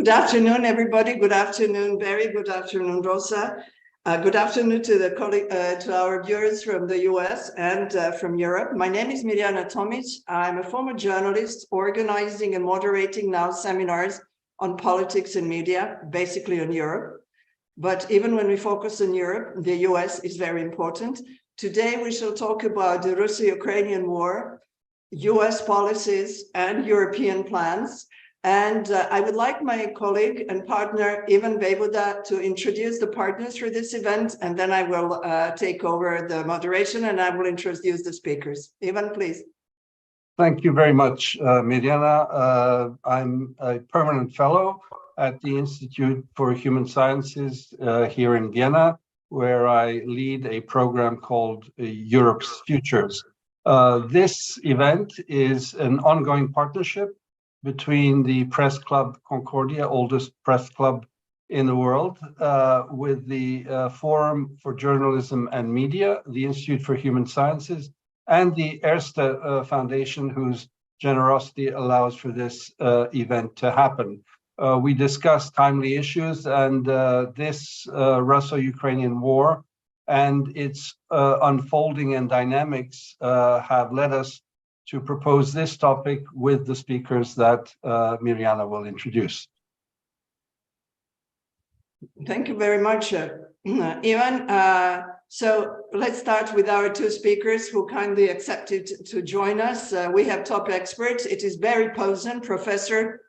Good afternoon, everybody. Good afternoon, Barry. Good afternoon, Rosa. Good afternoon to our viewers from the US and from Europe. My name is Mirjana Tomic. I'm a former journalist organizing and moderating now seminars on politics and media, basically on Europe. But even when we focus on Europe, the US is very important. Today, we shall talk about the Russo-Ukrainian war, US policies and European plans. And I would like my colleague and partner, Ivan Voivoda, to introduce the partners for this event, and then I will take over the moderation and I will introduce the speakers. Ivan, please. Thank you very much, Mirjana. I'm a permanent fellow at the Institute for Human Sciences here in Vienna, where I lead a program called Europe's Futures. This event is an ongoing partnership between the Press Club Concordia, oldest press club in the world, with the Forum for Journalism and Media, the Institute for Human Sciences, and the Erste Foundation, whose generosity allows for this event to happen. We discuss timely issues, and this Russo-Ukrainian war and its unfolding and dynamics have led us to propose this topic with the speakers that Mirjana will introduce. Thank you very much, Ivan. So let's start with our two speakers who kindly accepted to join us. We have top experts. It is Barry Posen, professor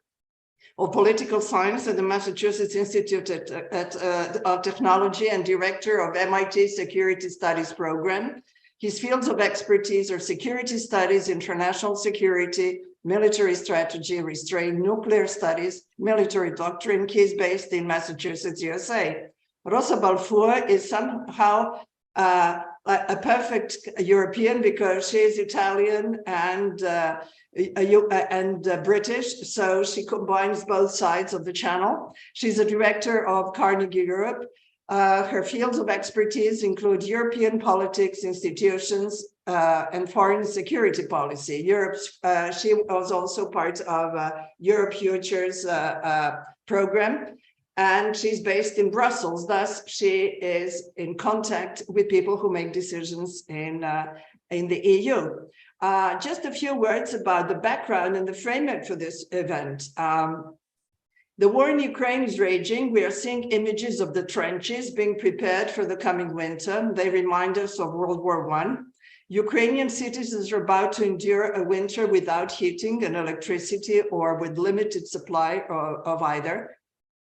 of political science at the Massachusetts Institute of Technology and director of MIT Security Studies program. His fields of expertise are security studies, international security, military strategy, restraint, nuclear studies, military doctrine. He is based in Massachusetts, USA. Rosa Balfour is somehow a perfect European because she is Italian and British, so she combines both sides of the channel. She's a director of Carnegie Europe. Her fields of expertise include European politics, institutions, and foreign security policy. She was also part of Europe Futures program, and she's based in Brussels. Thus, she is in contact with people who make decisions in the EU. Just a few words about the background and the framework for this event. The war in Ukraine is raging. We are seeing images of the trenches being prepared for the coming winter. They remind us of World War I. Ukrainian citizens are about to endure a winter without heating and electricity or with limited supply of either.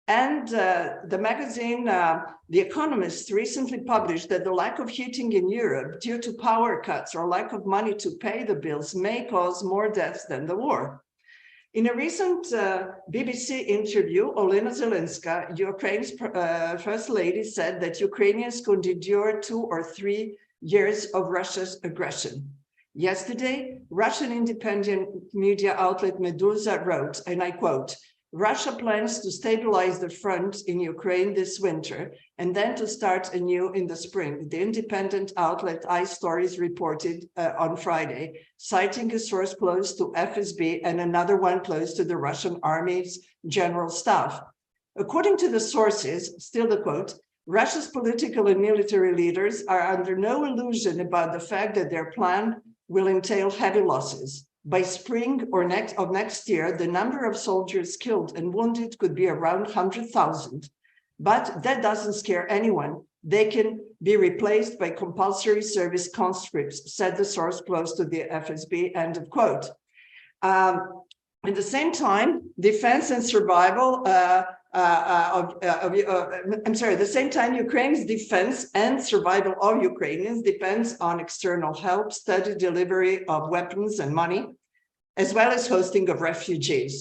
And the magazine, The Economist, recently published that the lack of heating in Europe due to power cuts or lack of money to pay the bills may cause more deaths than the war. In a recent BBC interview, Olena Zelenska, Ukraine's first lady, said that Ukrainians could endure 2 or 3 years of Russia's aggression. Yesterday, Russian independent media outlet Meduza wrote, and I quote, "Russia plans to stabilize the front in Ukraine this winter and then to start anew in the spring," the independent outlet iStories reported on Friday, citing a source close to FSB and another one close to the Russian Army's general staff. According to the sources, still the quote, "Russia's political and military leaders are under no illusion about the fact that their plan will entail heavy losses. By spring or next year, the number of soldiers killed and wounded could be around 100,000. But that doesn't scare anyone. They can be replaced by compulsory service conscripts," said the source close to the FSB, end of quote. At the same time, defense and survival at the same time, Ukraine's defense and survival of Ukrainians depends on external help, steady delivery of weapons and money, as well as hosting of refugees.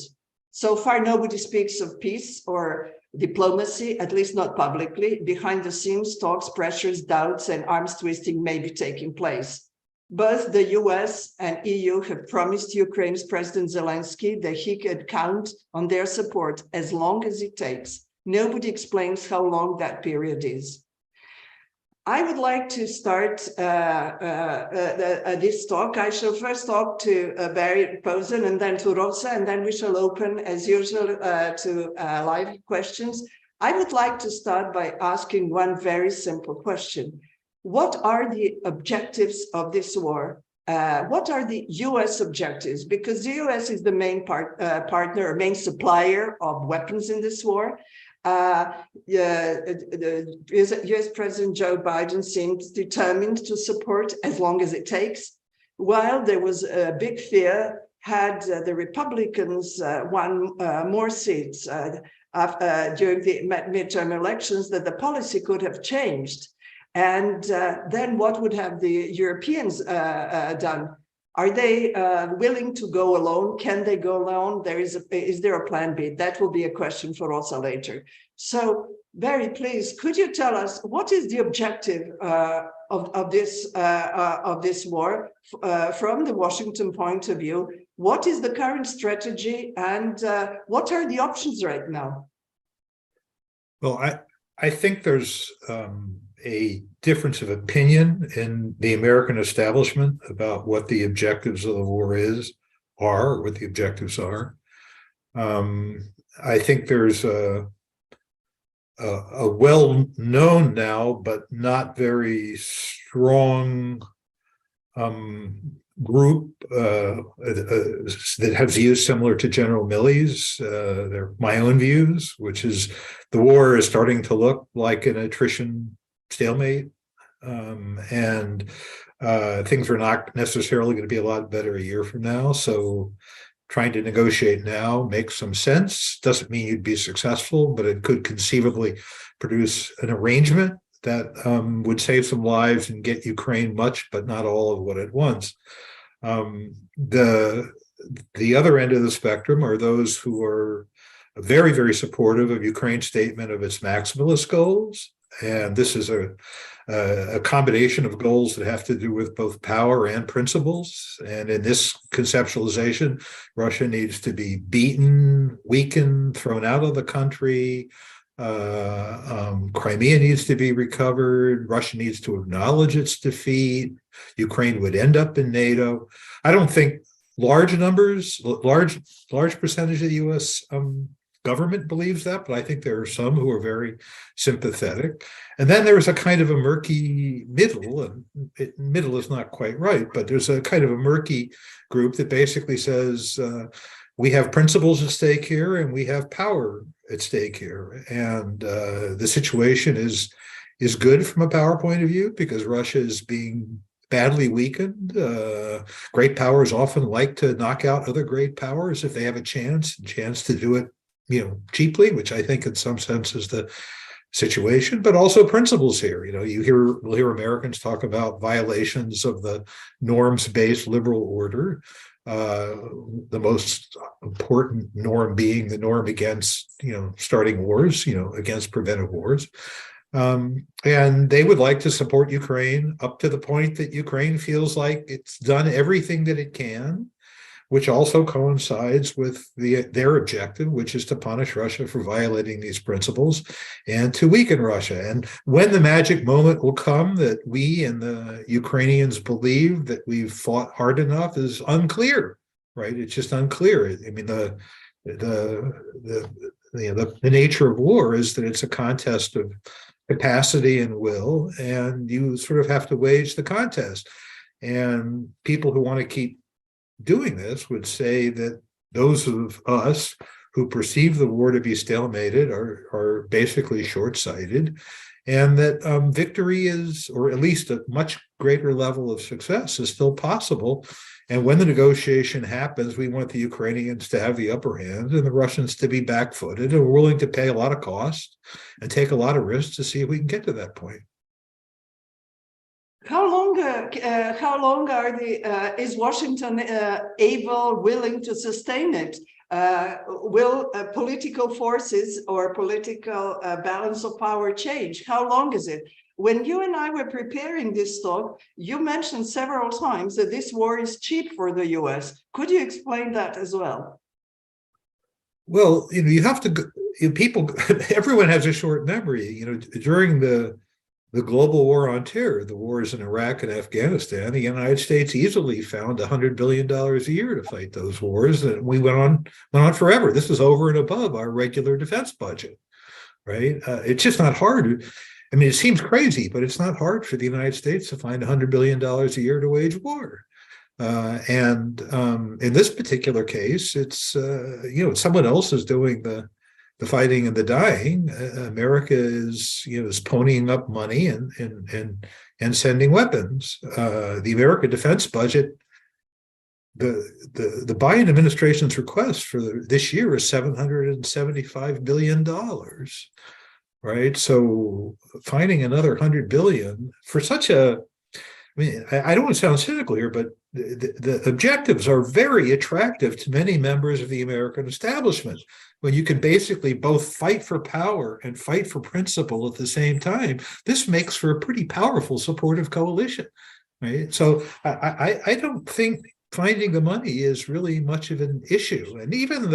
So far, nobody speaks of peace or diplomacy, at least not publicly. Behind the scenes, talks, pressures, doubts, and arms twisting may be taking place. Both the US and EU have promised Ukraine's President Zelensky that he could count on their support as long as it takes. Nobody explains how long that period is. I would like to start this talk. I shall first talk to Barry Posen and then to Rosa, and then we shall open, as usual, to live questions. I would like to start by asking one very simple question. What are the objectives of this war? What are the US objectives? Because the US is the main partner or main supplier of weapons in this war. US President Joe Biden seems determined to support as long as it takes, while there was a big fear had the Republicans won more seats during the midterm elections that the policy could have changed. And then what would have the Europeans done? Are they willing to go alone? Can they go alone? Is there a plan B? That will be a question for Rosa later. So, Barry, please, could you tell us what is the objective of this war from the Washington point of view? What is the current strategy, and what are the options right now? Well, I think there's a difference of opinion in the American establishment about what the objectives of the war are, or what the objectives are. I think there's a well-known now, but not very strong group that has views similar to General Milley's. They're my own views, which is the war is starting to look like an attrition stalemate, and things are not necessarily going to be a lot better a year from now. So trying to negotiate now makes some sense. Doesn't mean you'd be successful, but it could conceivably produce an arrangement that would save some lives and get Ukraine much, but not all of what it wants. The other end of the spectrum are those who are very, very supportive of Ukraine's statement of its maximalist goals. And this is a combination of goals that have to do with both power and principles. And in this conceptualization, Russia needs to be beaten, weakened, thrown out of the country. Crimea needs to be recovered. Russia needs to acknowledge its defeat. Ukraine would end up in NATO. I don't think large percentage of the U.S. Government believes that, but I think there are some who are very sympathetic. And then there's a kind of a murky middle, and middle is not quite right, but there's a kind of a murky group that basically says we have principles at stake here and we have power at stake here. And the situation is good from a power point of view because Russia is being badly weakened. Great powers often like to knock out other great powers if they have a chance to do it cheaply, which I think in some sense is the situation, but also principles here. We'll hear Americans talk about violations of the norms-based liberal order, the most important norm being the norm against, starting wars, against preventive wars. And they would like to support Ukraine up to the point that Ukraine feels like it's done everything that it can, which also coincides with their objective, which is to punish Russia for violating these principles and to weaken Russia. And when the magic moment will come that we and the Ukrainians believe that we've fought hard enough is unclear, right? It's just unclear. I mean, the nature of war is that it's a contest of capacity and will, and you sort of have to wage the contest. And people who want to keep doing this would say that those of us who perceive the war to be stalemated are basically short-sighted, and that victory is, or at least a much greater level of success is still possible. And when the negotiation happens, we want the Ukrainians to have the upper hand and the Russians to be back-footed and willing to pay a lot of cost and take a lot of risks to see if we can get to that point. How long is Washington willing to sustain it? Will political forces or political balance of power change? How long is it? When you and I were preparing this talk, you mentioned several times that this war is cheap for the US. Could you explain that as well? Well, you have to, everyone has a short memory. During the the global war on terror, the wars in Iraq and Afghanistan, the United States easily found $100 billion a year to fight those wars, and we went on forever. This is over and above our regular defense budget, right? It's just not hard. I mean, it seems crazy, but it's not hard for the United States to find $100 billion a year to wage war. And in this particular case, it's someone else is doing the fighting and the dying. America is ponying up money and sending weapons. The American defense budget, the Biden administration's request for this year is $775 billion. Right. So finding another 100 billion for such a, I mean, I don't want to sound cynical here, but the objectives are very attractive to many members of the American establishment. When you can basically both fight for power and fight for principle at the same time, this makes for a pretty powerful supportive coalition, right? So I don't think finding the money is really much of an issue. And even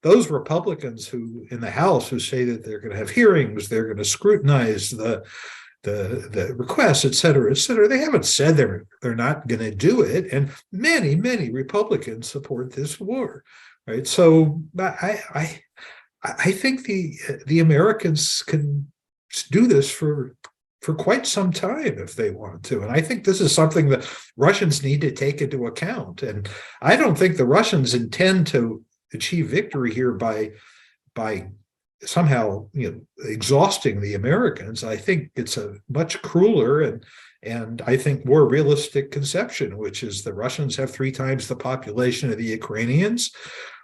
those Republicans who in the House who say that they're going to have hearings, they're going to scrutinize the requests, et cetera, they haven't said they're not going to do it. And many Republicans support this war, right? So I think the Americans can do this for quite some time if they want to. And I think this is something that Russians need to take into account. And I don't think the Russians intend to achieve victory here by somehow exhausting the Americans. I think it's a much crueler and I think more realistic conception, which is the Russians have 3 times the population of the Ukrainians.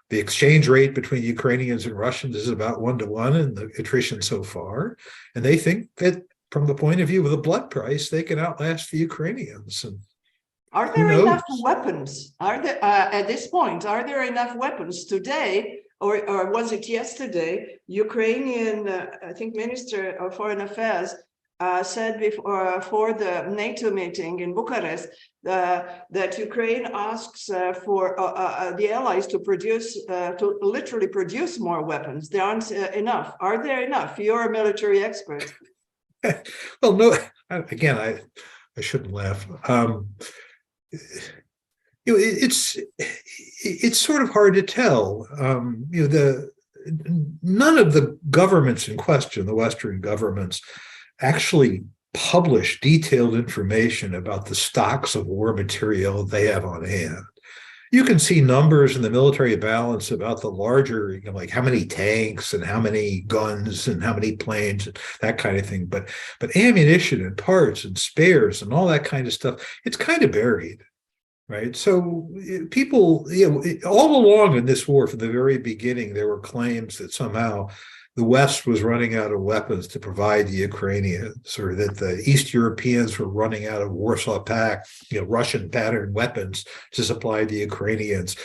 The exchange rate between Ukrainians and Russians is about 1-to-1 in the attrition so far. And they think that from the point of view of the blood price, they can outlast the Ukrainians. And are there enough weapons? Are there at this point? Are there enough weapons today, or was it yesterday? Ukrainian, I think, Minister of Foreign Affairs said before for the NATO meeting in Bucharest that Ukraine asks for the allies to literally produce more weapons. There aren't enough. Are there enough? You're a military expert. Well, no. Again, I shouldn't laugh. It's sort of hard to tell. None of the governments in question, the Western governments, actually publish detailed information about the stocks of war material they have on hand. You can see numbers in the military balance about the larger, like how many tanks and how many guns and how many planes, that kind of thing. But ammunition and parts and spares and all that kind of stuff, it's kind of buried, right? So people, all along in this war, from the very beginning, there were claims that somehow the West was running out of weapons to provide the Ukrainians, or that the East Europeans were running out of Warsaw Pact, Russian pattern weapons to supply the Ukrainians.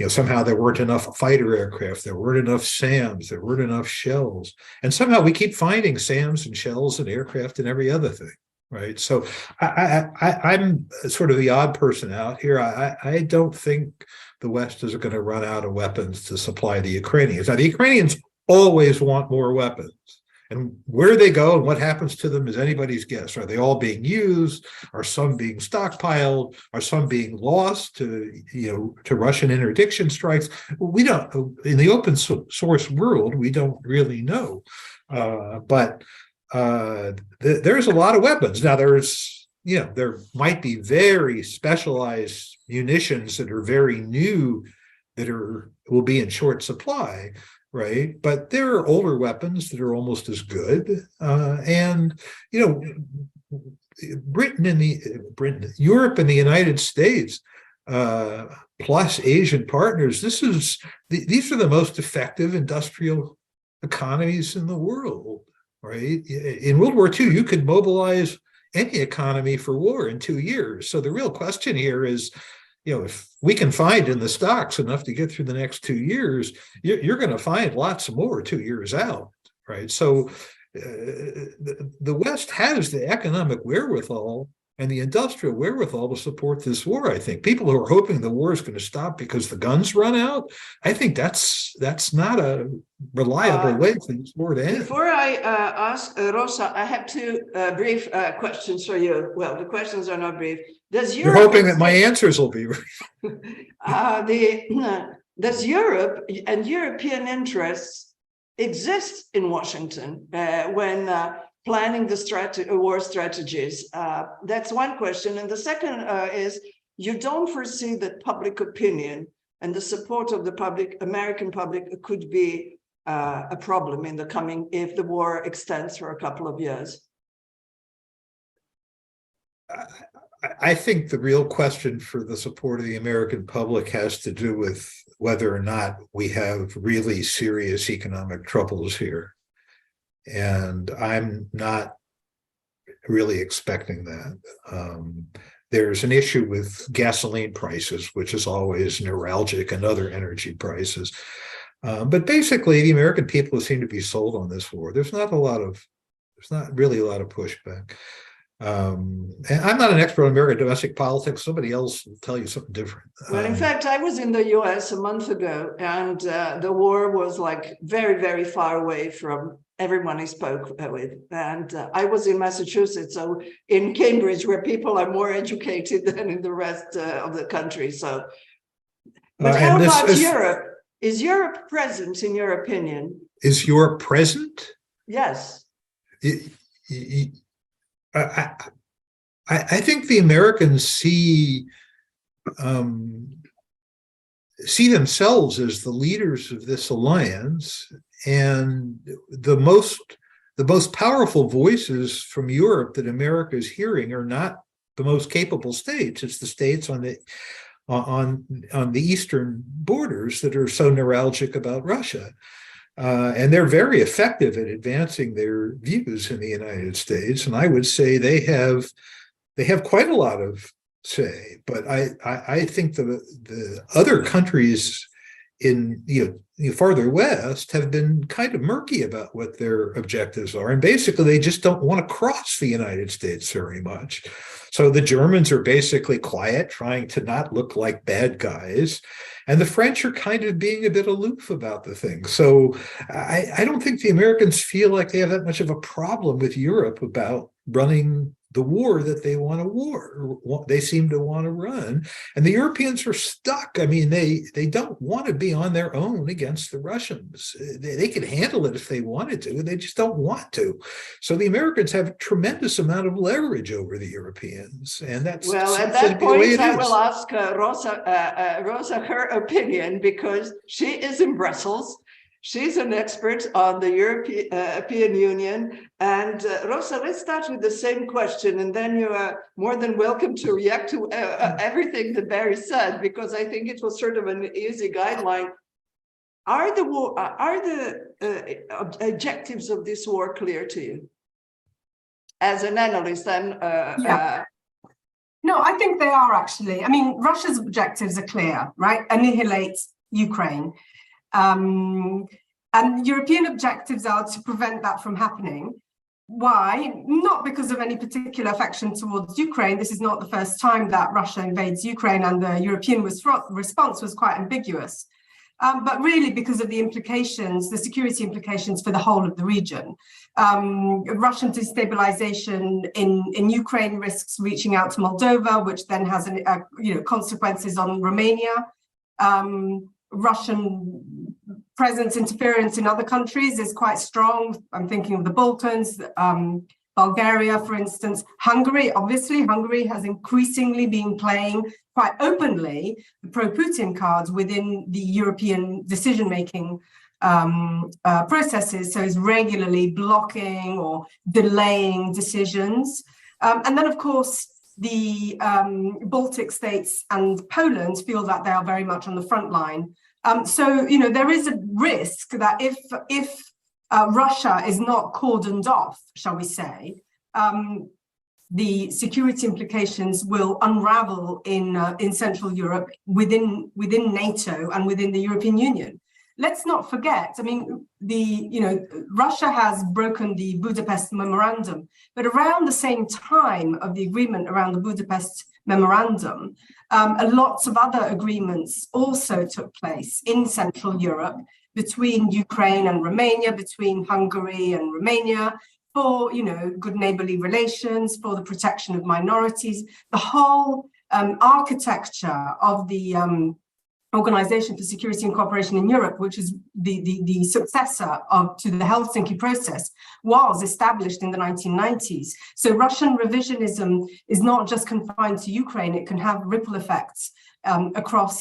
Somehow there weren't enough fighter aircraft, there weren't enough SAMs, there weren't enough shells. And somehow we keep finding SAMs and shells and aircraft and every other thing, right? So I'm sort of the odd person out here. I don't think the West is going to run out of weapons to supply the Ukrainians. Now, the Ukrainians always want more weapons, and where they go and what happens to them is anybody's guess. Are they all being used? Are some being stockpiled? Are some being lost to Russian interdiction strikes? We don't. In the open source world, we don't really know. But there's a lot of weapons now. There might be very specialized munitions that are very new that will be in short supply. Right, but there are older weapons that are almost as good, and Europe and the United States, plus Asian partners. These are the most effective industrial economies in the world. Right, in World War II, you could mobilize any economy for war in 2 years. So the real question here is, if we can find in the stocks enough to get through the next 2 years, you're going to find lots more 2 years out, right? So the West has the economic wherewithal and the industrial wherewithal to support this war. I think people who are hoping the war is going to stop because the guns run out, I think that's not a reliable way for this war to end. Before I ask Rosa, I have two brief questions for you. Well, the questions are not brief. You're hoping that my answers will be brief. Does Europe and European interests exist in Washington when planning the war strategies? That's one question. And the second is, you don't foresee that public opinion and the support of the American public could be a problem in the coming, if the war extends for a couple of years? I think the real question for the support of the American public has to do with whether or not we have really serious economic troubles here. And I'm not really expecting that. There's an issue with gasoline prices, which is always neuralgic, and other energy prices. But basically, the American people seem to be sold on this war. There's not really a lot of pushback. And I'm not an expert on American domestic politics. Somebody else will tell you something different. Well, in fact, I was in the US a month ago, and the war was like very, very far away from everyone I spoke with. And I was in Massachusetts, so in Cambridge, where people are more educated than in the rest of the country. So, but how about Europe? Is Europe present, in your opinion? Is Europe present? Yes. I think the Americans see themselves as the leaders of this alliance, and the most powerful voices from Europe that America is hearing are not the most capable states. It's the states on the eastern borders that are so neuralgic about Russia. And they're very effective at advancing their views in the United States. And I would say they have quite a lot of say. But I think the other countries in farther west have been kind of murky about what their objectives are. And basically, they just don't want to cross the United States very much. So the Germans are basically quiet, trying to not look like bad guys. And the French are kind of being a bit aloof about the thing. So I don't think the Americans feel like they have that much of a problem with Europe about running the war that they they seem to want to run. And the Europeans are stuck. I mean, they don't want to be on their own against the Russians. They could handle it if they wanted to, they just don't want to. So the Americans have a tremendous amount of leverage over the Europeans. And that's well, at that point, I will ask Rosa her opinion, because she is in Brussels. She's an expert on the European Union. And Rosa, let's start with the same question, and then you are more than welcome to react to everything that Barry said, because I think it was sort of an easy guideline. Are the objectives of this war clear to you as an analyst? No, I think they are, actually. I mean, Russia's objectives are clear, right? Annihilate Ukraine. And European objectives are to prevent that from happening. Why? Not because of any particular affection towards Ukraine. This is not the first time that Russia invades Ukraine, and the European response was quite ambiguous. But really because of the implications, the security implications for the whole of the region. Russian destabilization in Ukraine risks reaching out to Moldova, which then has consequences on Romania. Russian presence, interference in other countries is quite strong. I'm thinking of the Balkans, Bulgaria, for instance. Hungary, obviously, Hungary has increasingly been playing quite openly the pro-Putin cards within the European decision-making processes, so is regularly blocking or delaying decisions. And then, of course, the Baltic states and Poland feel that they are very much on the front line. So, there is a risk that if Russia is not cordoned off, shall we say, the security implications will unravel in Central Europe within NATO and within the European Union. let's not forget, I mean, Russia has broken the Budapest Memorandum, but around the same time of the agreement around the Budapest Memorandum, lots of other agreements also took place in Central Europe between Ukraine and Romania, between Hungary and Romania, for, good neighborly relations, for the protection of minorities. The whole architecture of the Organization for Security and Cooperation in Europe, which is the successor to the Helsinki process, was established in the 1990s. So Russian revisionism is not just confined to Ukraine, it can have ripple effects across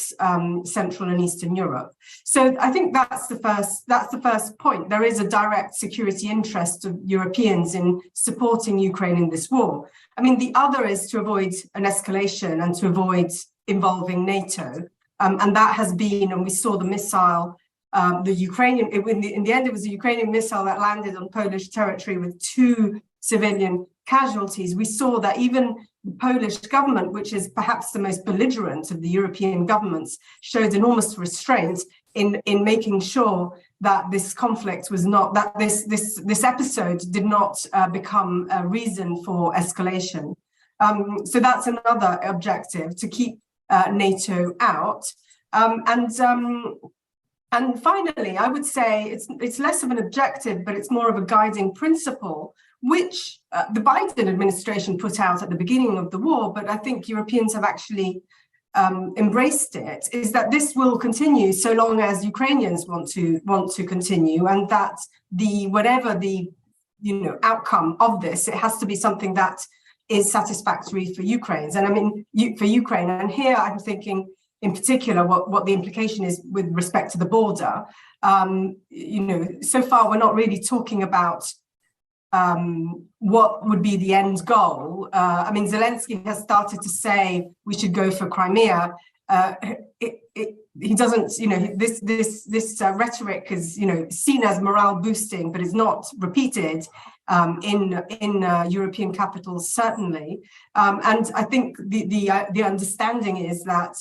Central and Eastern Europe. So I think that's the first point. There is a direct security interest of Europeans in supporting Ukraine in this war. I mean, the other is to avoid an escalation and to avoid involving NATO. And that has been, and we saw the missile, the Ukrainian, in the end, it was a Ukrainian missile that landed on Polish territory with 2 civilian casualties. We saw that even the Polish government, which is perhaps the most belligerent of the European governments, showed enormous restraint in making sure that this conflict was not, that this episode did not become a reason for escalation. So that's another objective, to keep NATO out. And finally, I would say it's less of an objective, but it's more of a guiding principle, which the Biden administration put out at the beginning of the war, but I think Europeans have actually embraced it, is that this will continue so long as Ukrainians want to continue, and that whatever the outcome of this, it has to be something that is satisfactory for Ukrainians, and I mean for Ukraine. And here I'm thinking, in particular, what the implication is with respect to the border. So far we're not really talking about what would be the end goal. I mean, Zelensky has started to say we should go for Crimea. He doesn't, this rhetoric is, seen as morale boosting, but is not repeated in European capitals, certainly. And I think the understanding is that,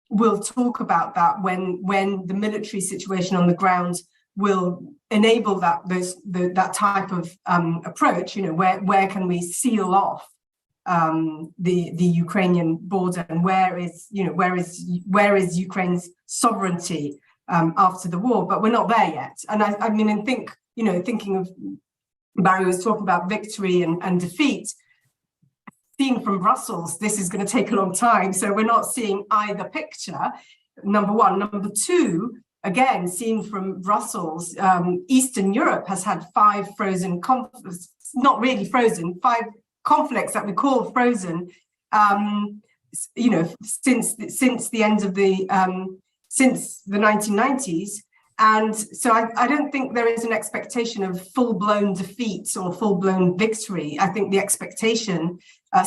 we'll talk about that when the military situation on the ground will enable that type of approach. Where can we seal off the Ukrainian border, and where is Ukraine's sovereignty after the war? But we're not there yet. And I mean, and thinking of, Barry was talking about victory and defeat. Seen from Brussels, this is going to take a long time. So we're not seeing either picture, number one. Number two, again, seen from Brussels, Eastern Europe has had 5 frozen conflicts, not really frozen, 5 conflicts that we call frozen, since the end of since the 1990s. And so I don't think there is an expectation of full-blown defeat or full-blown victory. I think the expectation,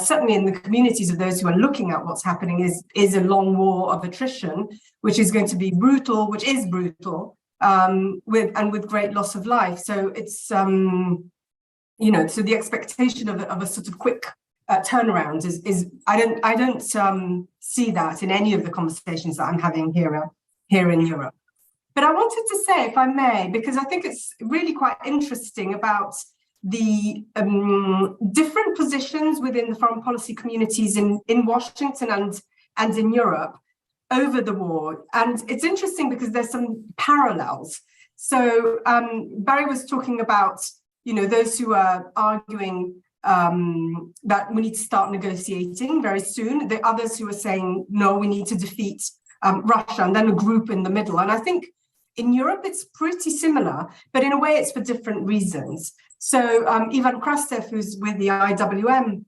certainly in the communities of those who are looking at what's happening, is a long war of attrition, which is going to be brutal, which is brutal, with great loss of life. So it's, so the expectation of a sort of quick turnaround is I don't see that in any of the conversations that I'm having here in Europe. But I wanted to say, if I may, because I think it's really quite interesting about the different positions within the foreign policy communities in Washington and in Europe over the war. And it's interesting because there's some parallels. So Barry was talking about, those who are arguing that we need to start negotiating very soon. The others who are saying, no, we need to defeat Russia, and then a group in the middle. And I think in Europe, it's pretty similar, but in a way, it's for different reasons. So Ivan Krastev, who's with the IWM,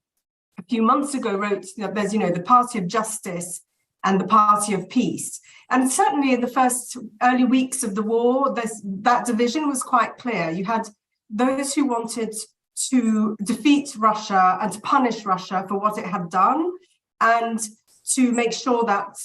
a few months ago wrote that there's, the party of justice and the party of peace. And certainly in the first early weeks of the war, that division was quite clear. You had those who wanted to defeat Russia and to punish Russia for what it had done, and to make sure that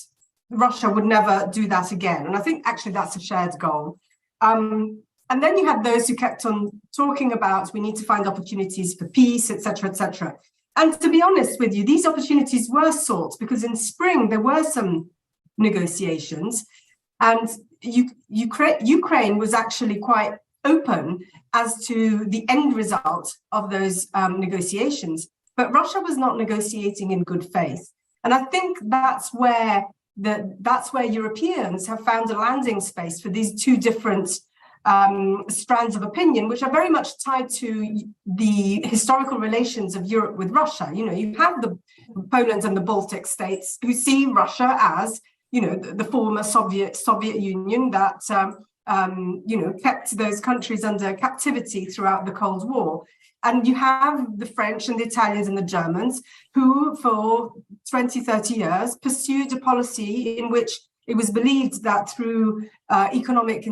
Russia would never do that again. And I think actually that's a shared goal. And then you had those who kept on talking about we need to find opportunities for peace, etc., etc. And to be honest with you, these opportunities were sought because in spring there were some negotiations. And Ukraine was actually quite open as to the end result of those negotiations, but Russia was not negotiating in good faith. And I think that's where Europeans have found a landing space for these two different strands of opinion, which are very much tied to the historical relations of Europe with Russia. You know, you have the Poland and the Baltic states who see Russia as, you know, the former Soviet Union that kept those countries under captivity throughout the Cold War. And you have the French and the Italians and the Germans who, for 20, 30 years, pursued a policy in which it was believed that through economic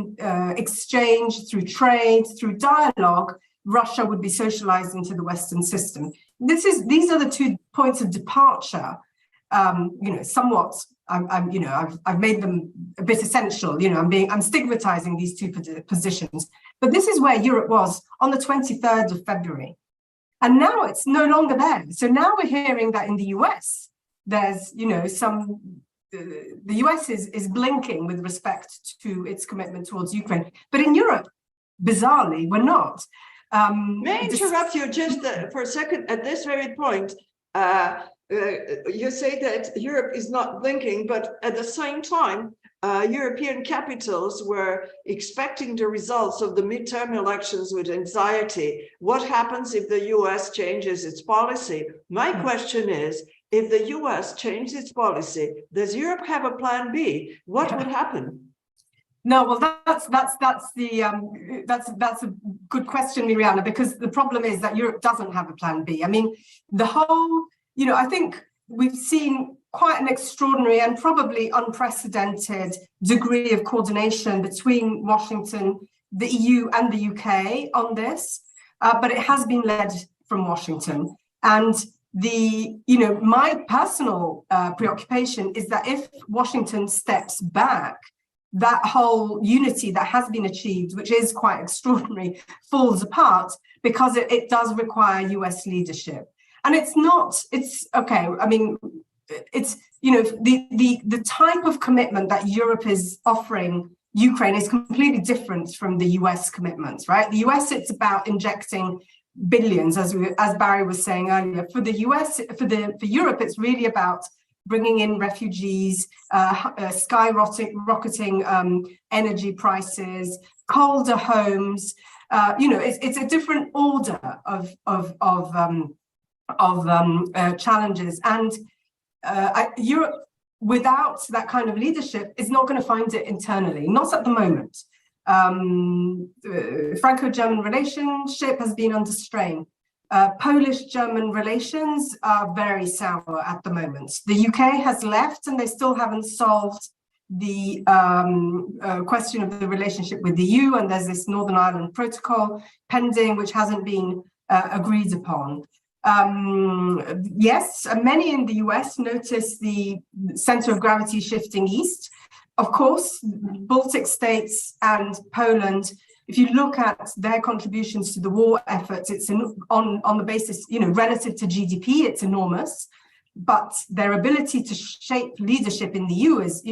exchange, through trade, through dialogue, Russia would be socialized into the Western system. These are the 2 points of departure. Somewhat. I've made them a bit essential. You know, I'm stigmatizing these two positions. But this is where Europe was on the 23rd of February, and now it's no longer there. So now we're hearing that in the US, there's, you know, the US is blinking with respect to its commitment towards Ukraine, but in Europe, bizarrely, we're not. May I interrupt you just for a second at this very point? You say that Europe is not blinking, but at the same time, European capitals were expecting the results of the midterm elections with anxiety. What happens if the US changes its policy? My question is, if the US changes its policy, does Europe have a plan B? What would happen? No, well, that's a good question, Miriana, because the problem is that Europe doesn't have a plan B. I mean, the whole, you know, I think we've seen quite an extraordinary and probably unprecedented degree of coordination between Washington, the EU and the UK on this, but it has been led from Washington. And my personal preoccupation is that if Washington steps back, that whole unity that has been achieved, which is quite extraordinary, falls apart because it does require US leadership. And it's okay. I mean, it's, you know, the type of commitment that Europe is offering Ukraine is completely different from the US commitments, right? The US, it's about injecting billions, as Barry was saying earlier. For the US, for Europe, it's really about bringing in refugees, skyrocketing energy prices, colder homes. It's a different order of challenges, and Europe, without that kind of leadership, is not going to find it internally, not at the moment. Franco-German relationship has been under strain. Polish-German relations are very sour at the moment. The UK has left and they still haven't solved the question of the relationship with the EU, and there's this Northern Ireland Protocol pending, which hasn't been agreed upon. Yes, many in the US notice the center of gravity shifting east. Of course, Baltic states and Poland, if you look at their contributions to the war efforts, it's on the basis, you know, relative to GDP, it's enormous. But their ability to shape leadership in the EU is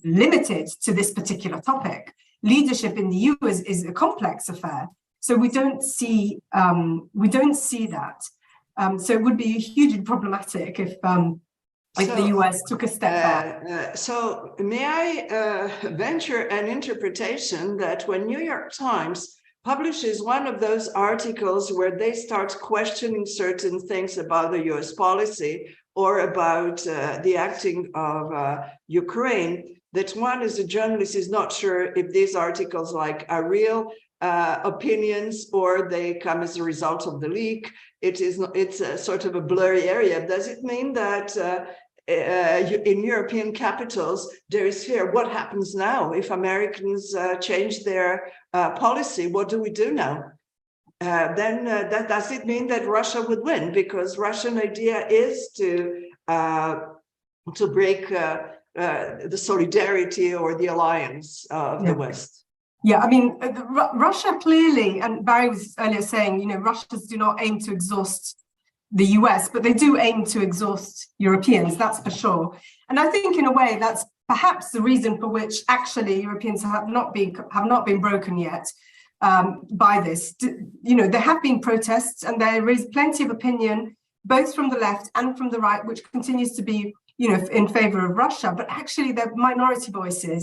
limited to this particular topic. Leadership in the EU is a complex affair. So we don't see that. So it would be hugely problematic if the US took a step back. So may I venture an interpretation that when New York Times publishes one of those articles where they start questioning certain things about the US policy or about the acting of Ukraine, that one as a journalist is not sure if these articles are real opinions or they come as a result of the leak. It's a sort of a blurry area. Does it mean that in European capitals there is fear? What happens now if Americans change their policy? What do we do now? Then does it mean that Russia would win? Because Russian idea is to break the solidarity or the alliance of the West. Yeah, I mean, Russia clearly, and Barry was earlier saying, you know, Russians do not aim to exhaust the US, but they do aim to exhaust Europeans, that's for sure. And I think in a way that's perhaps the reason for which actually Europeans have not been broken yet by this. You know, there have been protests, and there is plenty of opinion, both from the left and from the right, which continues to be, you know, in favor of Russia. But actually, they're minority voices.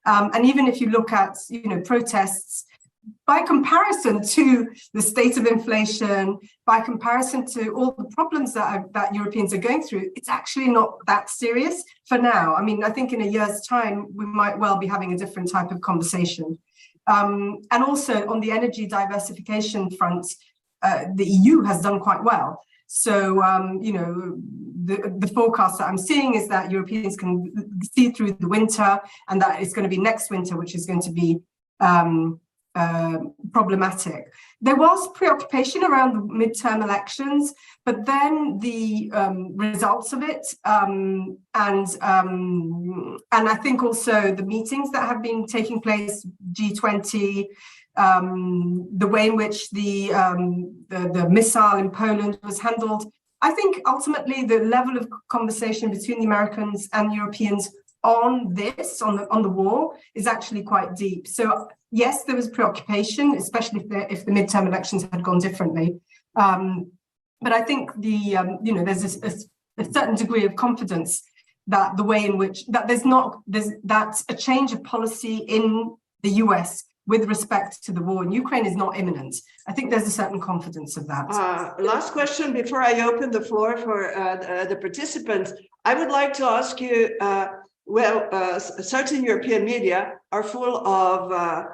And even if you look at, you know, protests, by comparison to the state of inflation, by comparison to all the problems that Europeans are going through, it's actually not that serious for now. I mean, I think in a year's time, we might well be having a different type of conversation. And also on the energy diversification front, the EU has done quite well. So, you know, the forecast that I'm seeing is that Europeans can see through the winter, and that it's going to be next winter, which is going to be problematic. There was preoccupation around the midterm elections, but then the results of it, and I think also the meetings that have been taking place, G20, the way in which the missile in Poland was handled. I think ultimately the level of conversation between the Americans and Europeans on this, on the war, is actually quite deep. So yes, there was preoccupation, especially if the midterm elections had gone differently. But I think you know, there's a certain degree of confidence that the way in which that's a change of policy in the US with respect to the war in Ukraine is not imminent. I think there's a certain confidence of that. Last question before I open the floor for the participants. I would like to ask you, certain European media are full of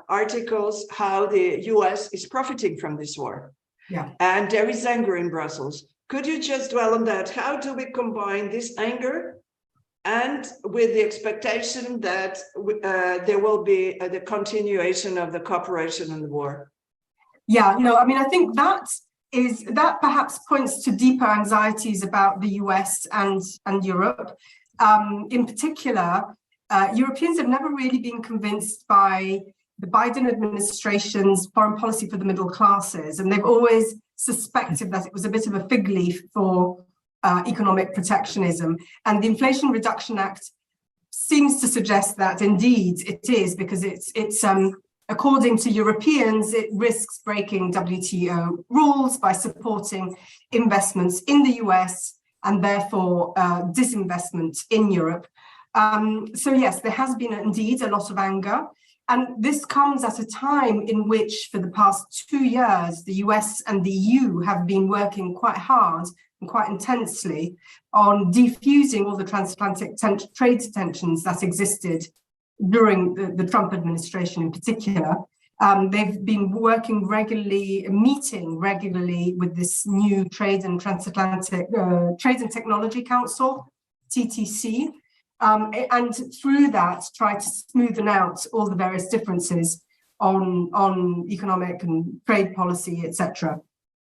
articles how the US is profiting from this war. Yeah. And there is anger in Brussels. Could you just dwell on that? How do we combine this anger and with the expectation that there will be the continuation of the cooperation in the war? Yeah, no, I mean, I think that perhaps points to deeper anxieties about the US and Europe. In particular, Europeans have never really been convinced by the Biden administration's foreign policy for the middle classes, and they've always suspected that it was a bit of a fig leaf for economic protectionism. And the Inflation Reduction Act seems to suggest that indeed it is, because it's according to Europeans, it risks breaking WTO rules by supporting investments in the US and therefore disinvestment in Europe. So yes, there has been indeed a lot of anger. And this comes at a time in which, for the past 2 years, the US and the EU have been working quite hard and quite intensely on defusing all the transatlantic trade tensions that existed during the Trump administration in particular. They've been working regularly, meeting regularly with this new Trade and Transatlantic Trade and Technology Council, TTC, and through that try to smoothen out all the various differences on economic and trade policy, etc.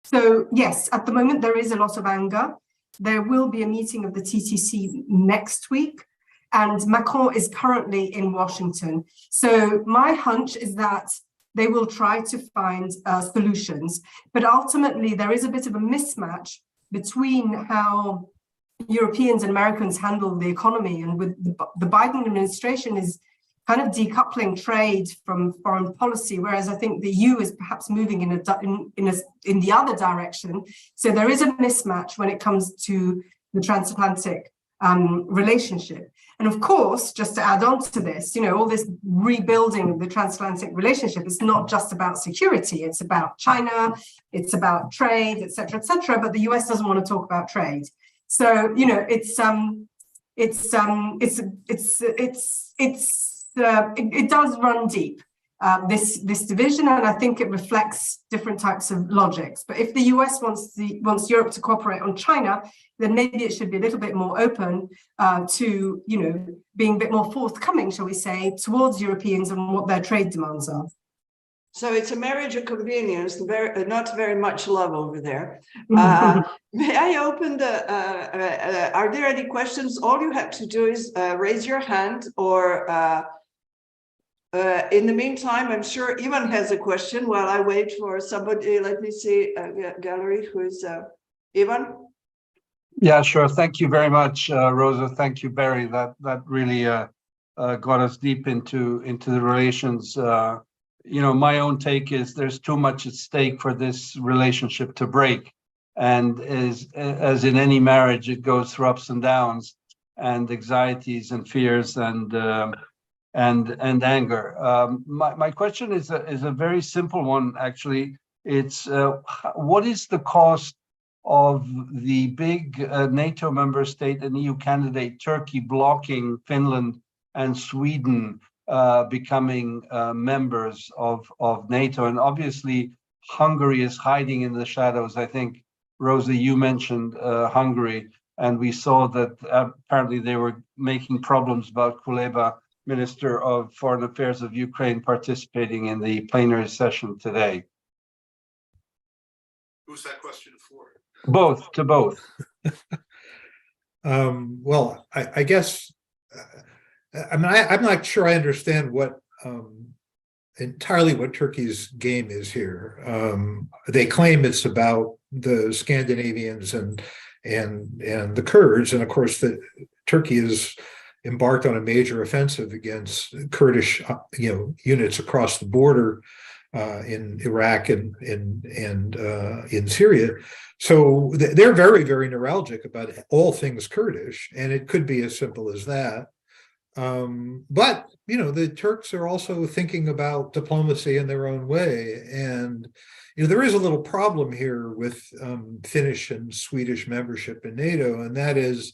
So yes, at the moment there is a lot of anger. There will be a meeting of the TTC next week, and Macron is currently in Washington. So my hunch is that they will try to find solutions, but ultimately there is a bit of a mismatch between how Europeans and Americans handle the economy, and with the Biden administration is kind of decoupling trade from foreign policy, whereas I think the EU is perhaps moving in the other direction. So there is a mismatch when it comes to the transatlantic relationship. And of course, just to add on to this, you know, all this rebuilding of the transatlantic relationship is not just about security. It's about China, it's about trade, et cetera, but the US doesn't want to talk about trade. So, you know, it does run deep, this division, and I think it reflects different types of logics. But if the US wants Europe to cooperate on China, then maybe it should be a little bit more open to, you know, being a bit more forthcoming, shall we say, towards Europeans and what their trade demands are. So it's a marriage of convenience, not very much love over there. May I open are there any questions? All you have to do is raise your hand, or in the meantime, I'm sure Ivan has a question while I wait for somebody. Let me see, gallery, who's Ivan? Yeah, sure. Thank you very much, Rosa. Thank you, Barry. That really got us deep into the relations. My own take is there's too much at stake for this relationship to break, and as in any marriage, it goes through ups and downs, and anxieties and fears and anger. My question is a very simple one, actually. It's what is the cost of the big NATO member state and EU candidate Turkey blocking Finland and Sweden becoming members of NATO? And obviously, Hungary is hiding in the shadows. I think, Rosa, you mentioned Hungary, and we saw that apparently they were making problems about Kuleba, Minister of Foreign Affairs of Ukraine, participating in the plenary session today. Who's that question for? Both, to both. Well, I guess, I'm not sure I understand what entirely what Turkey's game is here. They claim it's about the Scandinavians and the Kurds, and of course that Turkey is embarked on a major offensive against Kurdish units across the border in Iraq and in Syria. So they're very, very neuralgic about all things Kurdish, and it could be as simple as that. But the Turks are also thinking about diplomacy in their own way, and there is a little problem here with Finnish and Swedish membership in NATO, and that is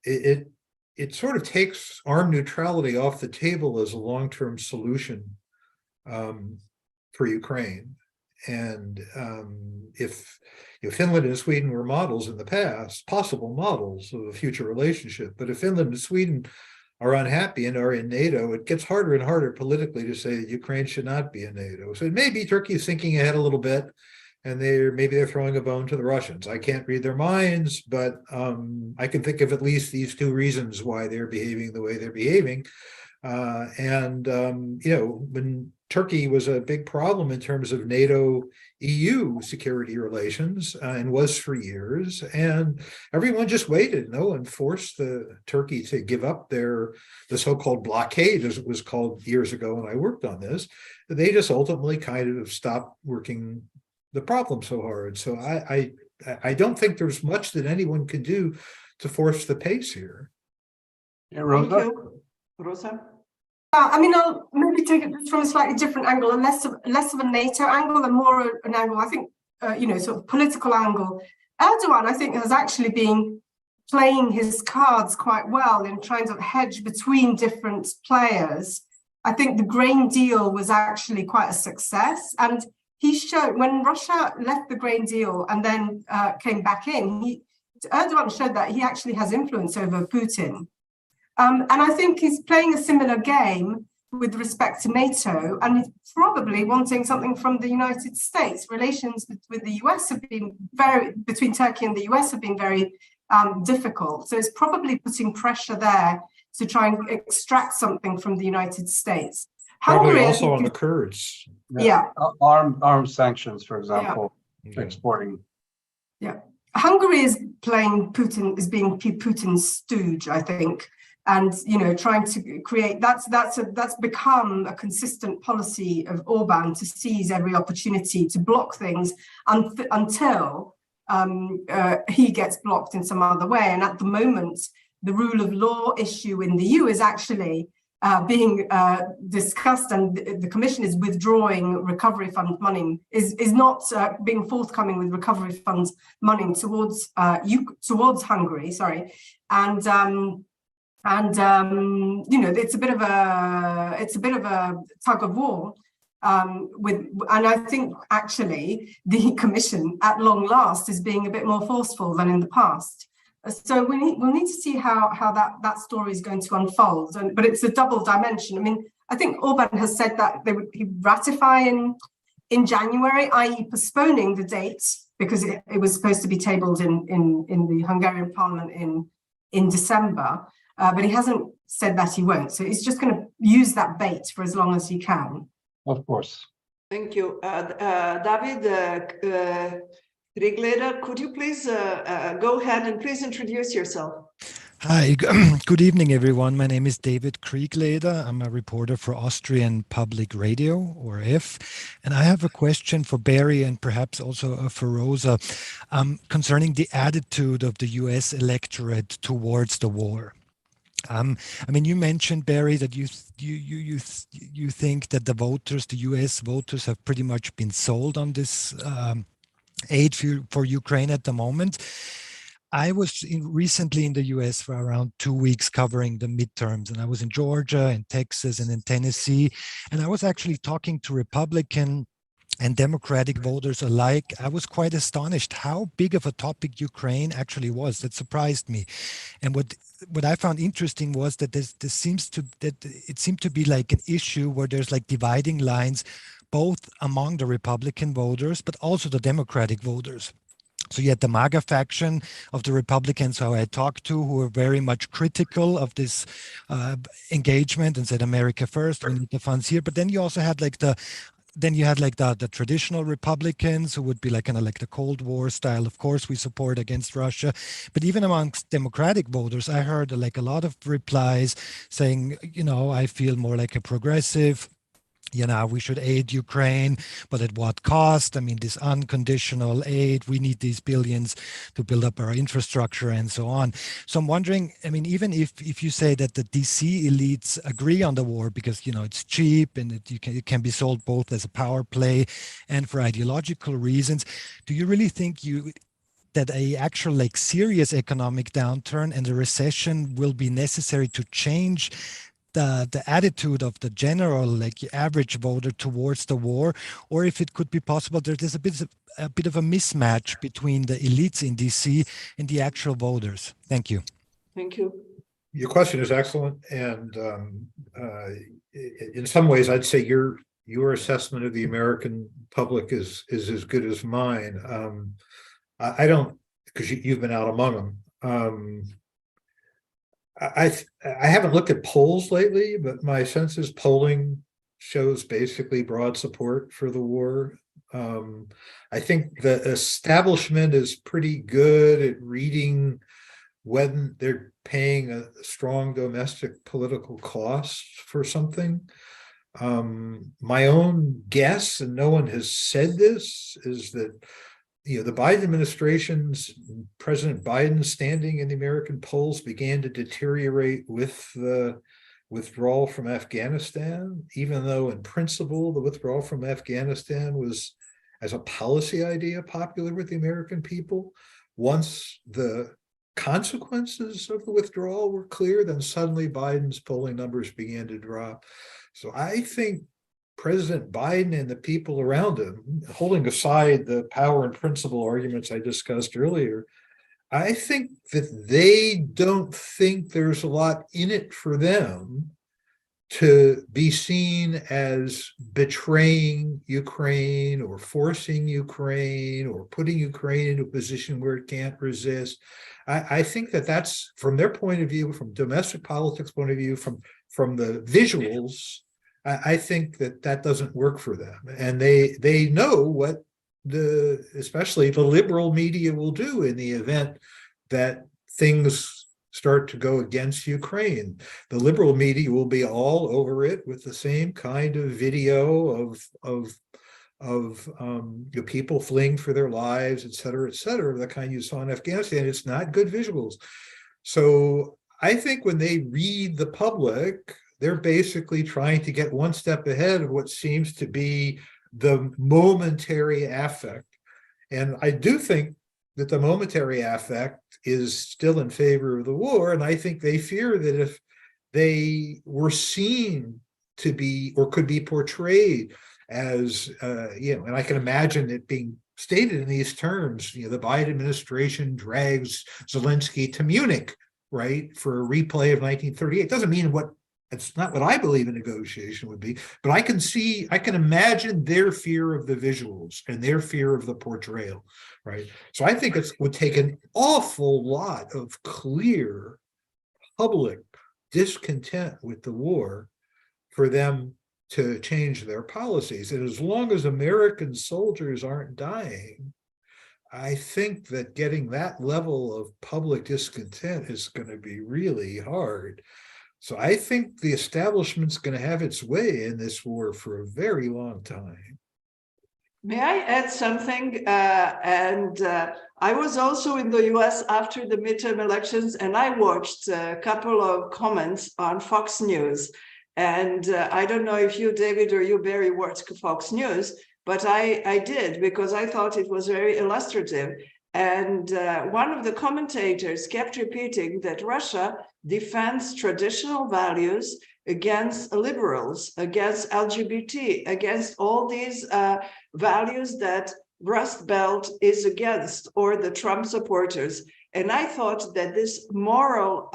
it sort of takes armed neutrality off the table as a long-term solution for Ukraine. And if Finland and Sweden were models in the past, possible models of a future relationship, but if Finland and Sweden are unhappy and are in NATO, it gets harder and harder politically to say that Ukraine should not be in NATO. So maybe Turkey is thinking ahead a little bit, and maybe they're throwing a bone to the Russians. I can't read their minds, but I can think of at least these two reasons why they're behaving the way they're behaving. When Turkey was a big problem in terms of NATO-EU security relations, and was for years, and everyone just waited. No one forced Turkey to give up the so-called blockade, as it was called years ago when I worked on this. They just ultimately kind of stopped working the problem so hard. So I don't think there's much that anyone can do to force the pace here. Yeah, Rosa? Thank you. Rosa? I'll maybe take it from a slightly different angle, and less of a NATO angle and more an angle, I think, sort of political angle. Erdogan, I think, has actually been playing his cards quite well in trying to hedge between different players. I think the grain deal was actually quite a success, and he showed, when Russia left the grain deal and then came back in, Erdogan showed that he actually has influence over Putin. And I think he's playing a similar game with respect to NATO, and he's probably wanting something from the United States. Relations with the US have been between Turkey and the US have been very difficult. So it's probably putting pressure there to try and extract something from the United States. Probably Hungary, also on the Kurds. Yeah. Armed sanctions, for example, exporting. Yeah. Hungary is playing Putin, is being Putin's stooge, I think. And trying to create that's become a consistent policy of Orban, to seize every opportunity to block things until he gets blocked in some other way. And at the moment, the rule of law issue in the EU is actually being discussed, and the Commission is withdrawing recovery fund money, is not being forthcoming with recovery funds money towards Hungary. Sorry, it's a bit of a tug of war and I think actually the Commission at long last is being a bit more forceful than in the past. So we'll need to see how that story is going to unfold. But it's a double dimension. I mean, I think Orban has said that he'd ratify in January, i.e. postponing the date, because it was supposed to be tabled in the Hungarian parliament in December. But he hasn't said that he won't. So he's just going to use that bait for as long as he can. Of course. Thank you. David Rigleder, could you please go ahead and please introduce yourself? Hi, good evening, everyone. My name is David Kriegleder. I'm a reporter for Austrian Public Radio, or F, and I have a question for Barry and perhaps also for Rosa concerning the attitude of the US electorate towards the war. I mean, you mentioned, Barry, that you think that the voters, the US voters, have pretty much been sold on this aid for Ukraine at the moment. I was recently in the US for around 2 weeks covering the midterms, and I was in Georgia and Texas and in Tennessee. And I was actually talking to Republican and Democratic voters alike. I was quite astonished how big of a topic Ukraine actually was. That surprised me. And what I found interesting was that this it seemed to be like an issue where there's like dividing lines, both among the Republican voters, but also the Democratic voters. So you had the MAGA faction of the Republicans who I talked to, who were very much critical of this engagement and said, America first, we need the funds here. But then you also had like the traditional Republicans who would be like kind of like the Cold War style. Of course, we support against Russia. But even amongst Democratic voters, I heard like a lot of replies saying, I feel more like a progressive. We should aid Ukraine, but at what cost? I mean, this unconditional aid, we need these billions to build up our infrastructure and so on. So I'm wondering, I mean, even if you say that the DC elites agree on the war because, it's cheap and it can be sold both as a power play and for ideological reasons, do you really think that a actual like serious economic downturn and a recession will be necessary to change the attitude of the general, like average voter towards the war, or if it could be possible there's a bit of a mismatch between the elites in DC and the actual voters? Thank you. Thank you. Your question is excellent, and in some ways, I'd say your assessment of the American public is as good as mine. I don't, because you've been out among them. I haven't looked at polls lately, but my sense is polling shows basically broad support for the war. I think the establishment is pretty good at reading when they're paying a strong domestic political cost for something. My own guess, and no one has said this, is that the Biden administration's, President Biden's standing in the American polls began to deteriorate with the withdrawal from Afghanistan, even though in principle the withdrawal from Afghanistan was, as a policy idea, popular with the American people. Once the consequences of the withdrawal were clear, then suddenly Biden's polling numbers began to drop. So I think President Biden and the people around him, holding aside the power and principle arguments I discussed earlier, I think that they don't think there's a lot in it for them to be seen as betraying Ukraine or forcing Ukraine or putting Ukraine into a position where it can't resist. I think that that's, from their point of view, from domestic politics point of view, from the visuals, I think that doesn't work for them. And they know what especially the liberal media will do in the event that things start to go against Ukraine. The liberal media will be all over it with the same kind of video of people fleeing for their lives, et cetera, the kind you saw in Afghanistan. It's not good visuals. So I think when they read the public, they're basically trying to get one step ahead of what seems to be the momentary affect. And I do think that the momentary affect is still in favor of the war. And I think they fear that if they were seen to be, or could be portrayed as, and I can imagine it being stated in these terms, the Biden administration drags Zelensky to Munich, right, for a replay of 1938. Doesn't mean it's not what I believe a negotiation would be, but I can imagine their fear of the visuals and their fear of the portrayal, right? So I think it would take an awful lot of clear public discontent with the war for them to change their policies. And as long as American soldiers aren't dying, I think that getting that level of public discontent is going to be really hard. So I think the establishment's going to have its way in this war for a very long time. May I add something? I was also in the US after the midterm elections, and I watched a couple of comments on Fox News. And I don't know if you, David, or you, Barry, watched Fox News, but I did, because I thought it was very illustrative. And one of the commentators kept repeating that Russia defends traditional values against liberals, against LGBT, against all these values that Rust Belt is against, or the Trump supporters. And I thought that this moral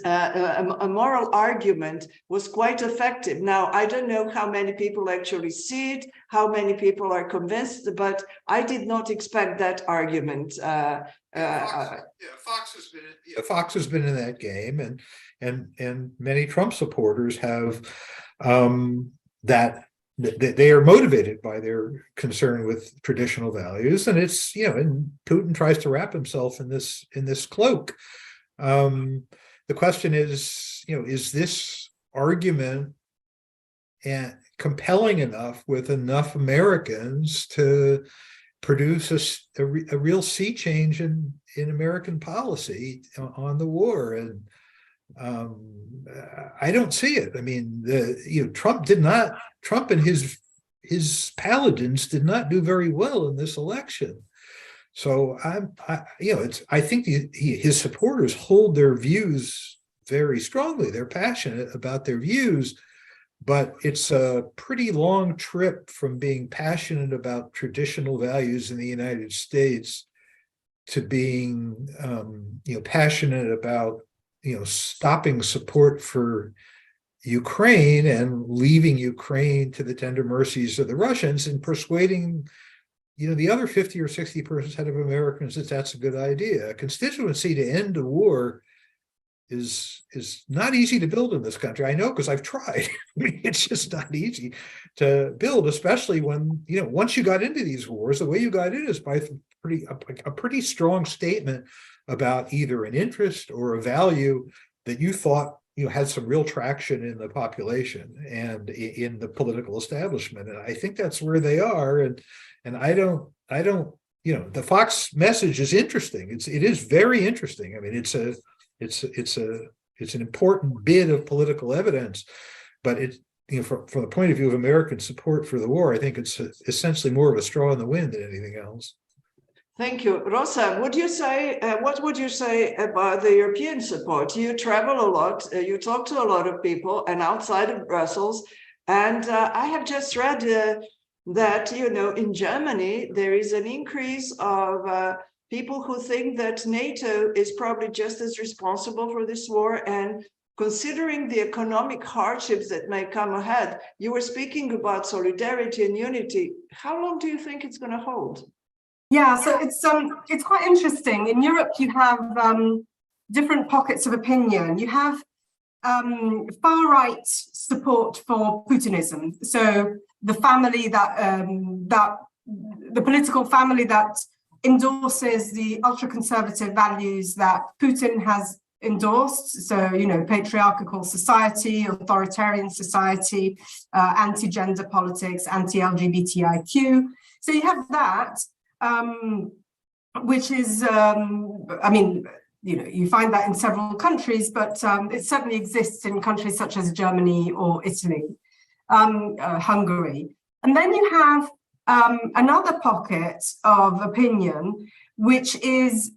a moral argument was quite effective. Now, I don't know how many people actually see it, how many people are convinced, but I did not expect that argument. Fox has been in that game, and many Trump supporters have that they are motivated by their concern with traditional values, and it's, you know, and Putin tries to wrap himself in this cloak. The question is, you know, is this argument compelling enough with enough Americans to produce a real sea change in American policy on the war? And I don't see it. I mean, Trump and his paladins did not do very well in this election. So I think his supporters hold their views very strongly. They're passionate about their views, but it's a pretty long trip from being passionate about traditional values in the United States to being, passionate about, stopping support for Ukraine and leaving Ukraine to the tender mercies of the Russians, and persuading the other 50 or 60% of Americans that that's a good idea. A constituency to end a war is not easy to build in this country. I know, because I've tried. I mean, it's just not easy to build, especially when, once you got into these wars, the way you got in is by a pretty strong statement about either an interest or a value that you thought had some real traction in the population and in the political establishment. And I think that's where they are. And I don't, the Fox message is interesting. It is very interesting. I mean, it's an important bit of political evidence, but from the point of view of American support for the war, I think it's essentially more of a straw in the wind than anything else. Thank you. Rosa, what would you say about the European support? You travel a lot, you talk to a lot of people, and outside of Brussels, and I have just read that, in Germany, there is an increase of people who think that NATO is probably just as responsible for this war. And considering the economic hardships that may come ahead, you were speaking about solidarity and unity. How long do you think it's going to hold? Yeah, so it's quite interesting. In Europe, you have different pockets of opinion. You have far-right support for Putinism. So the family the political family that endorses the ultra-conservative values that Putin has endorsed. So, patriarchal society, authoritarian society, anti-gender politics, anti-LGBTIQ. So you have that. Which is, you find that in several countries, but it certainly exists in countries such as Germany or Italy, Hungary. And then you have another pocket of opinion, which is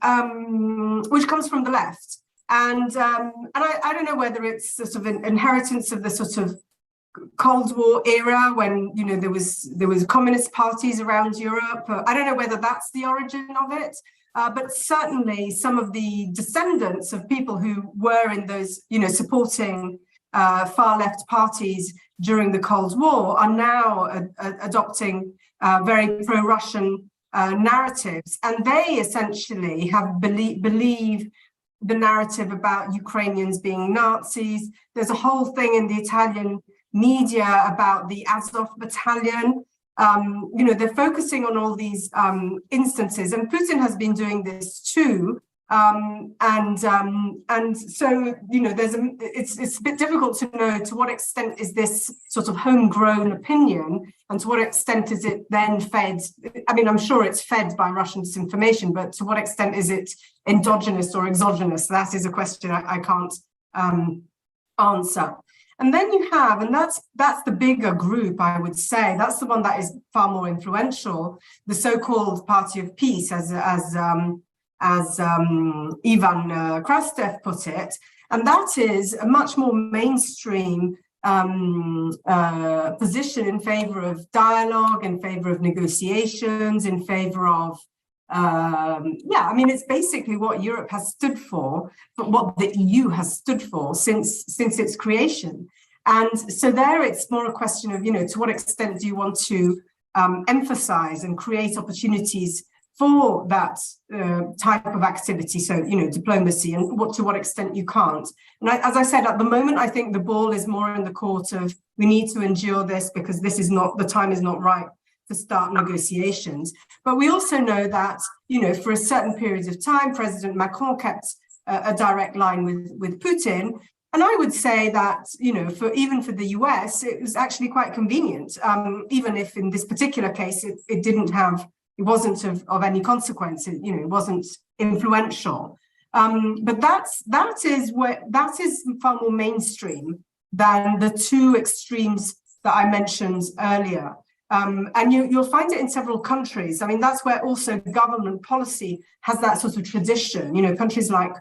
which comes from the left. And I don't know whether it's sort of an inheritance of the sort of Cold War era when there was communist parties around Europe. I don't know whether that's the origin of it, but certainly some of the descendants of people who were in those supporting far left parties during the Cold War are now adopting very pro-Russian narratives, and they essentially have believe the narrative about Ukrainians being Nazis. There's a whole thing in the Italian media about the Azov battalion they're focusing on all these instances, and Putin has been doing this too. And so, it's a bit difficult to know to what extent is this sort of homegrown opinion, and to what extent is it then fed. I mean, I'm sure it's fed by Russian disinformation, but to what extent is it endogenous or exogenous? That is a question I can't answer. And then you have, and that's the bigger group, I would say. That's the one that is far more influential, the so-called Party of Peace, as Ivan Krastev put it, and that is a much more mainstream position in favor of dialogue, in favor of negotiations, in favor of it's basically what Europe has stood for, but what the EU has stood for since its creation. And so there it's more a question of, to what extent do you want to emphasize and create opportunities for that type of activity, so diplomacy, and to what extent you can't. And as I said, at the moment, I think the ball is more in the court of we need to endure this because the time is not right to start negotiations. But we also know that for a certain period of time, President Macron kept a direct line with Putin. And I would say that even for the US, it was actually quite convenient, even if in this particular case it wasn't of any consequence. It wasn't influential. But that is far more mainstream than the two extremes that I mentioned earlier. And you'll find it in several countries. I mean, that's where also government policy has that sort of tradition. Countries like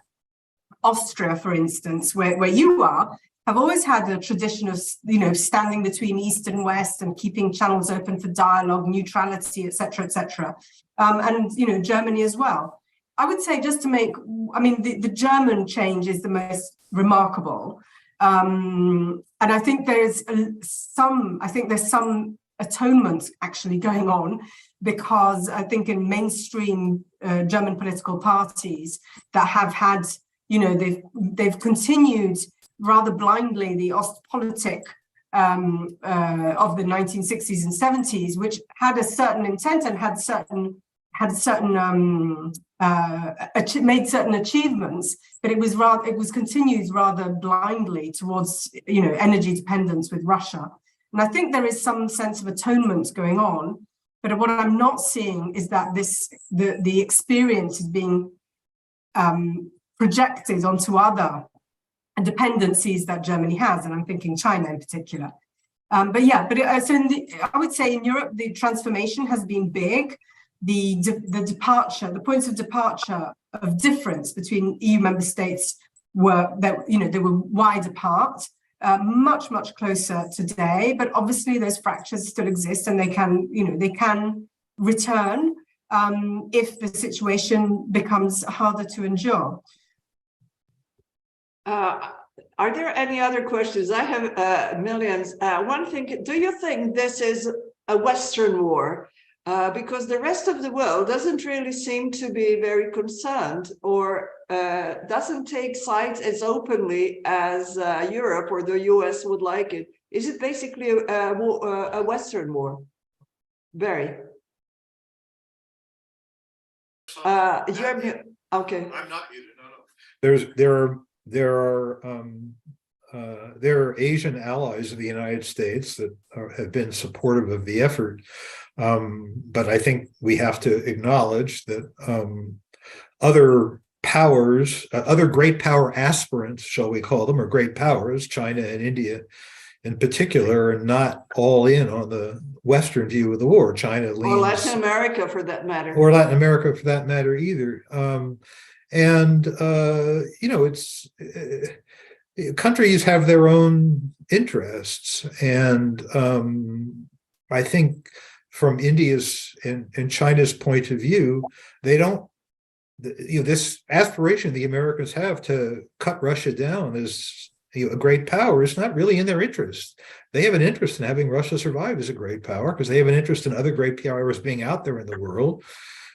Austria, for instance, where you are, have always had a tradition of, standing between East and West and keeping channels open for dialogue, neutrality, etc., etc. And Germany as well. I would say the German change is the most remarkable. And I think there's some atonement actually going on, because I think in mainstream German political parties that have had, they've continued rather blindly the Ostpolitik of the 1960s and 70s, which had a certain intent and made certain achievements, but it was continued rather blindly towards energy dependence with Russia. And I think there is some sense of atonement going on, but what I'm not seeing is that the experience is being projected onto other dependencies that Germany has, and I'm thinking China in particular. So I would say in Europe, the transformation has been big. The points of departure of difference between EU member states they were wide apart, much closer today. But obviously, those fractures still exist, and they can return if the situation becomes harder to endure. Are there any other questions? I have millions. One thing, do you think this is a Western war? Because the rest of the world doesn't really seem to be very concerned, or doesn't take sides as openly as Europe or the US would like it. Is it basically a Western war? Very. You're okay. I'm not muted. No. There are Asian allies of the United States that have been supportive of the effort, but I think we have to acknowledge that other powers, other great power aspirants, shall we call them, or great powers, China and India in particular, are not all in on the Western view of the war. China leans, or Latin America for that matter. Or Latin America for that matter either. Countries have their own interests, and I think from India's and China's point of view, they don't. This aspiration the Americans have to cut Russia down as a great power is not really in their interest. They have an interest in having Russia survive as a great power, because they have an interest in other great powers being out there in the world,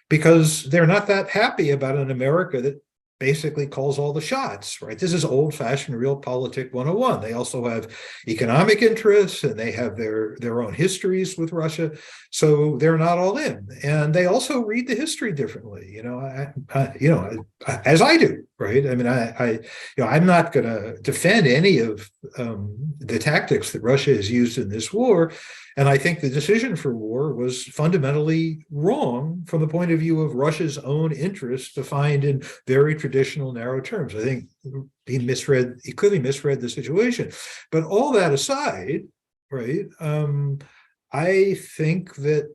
because they're not that happy about an America that basically calls all the shots, right? This is old-fashioned realpolitik 101. They also have economic interests and they have their own histories with Russia. So they're not all in. And they also read the history differently, as I do, right? I mean, I'm not going to defend any of the tactics that Russia has used in this war. And I think the decision for war was fundamentally wrong from the point of view of Russia's own interests defined in very traditional narrow terms. I think he clearly misread the situation. But all that aside, right, I think that,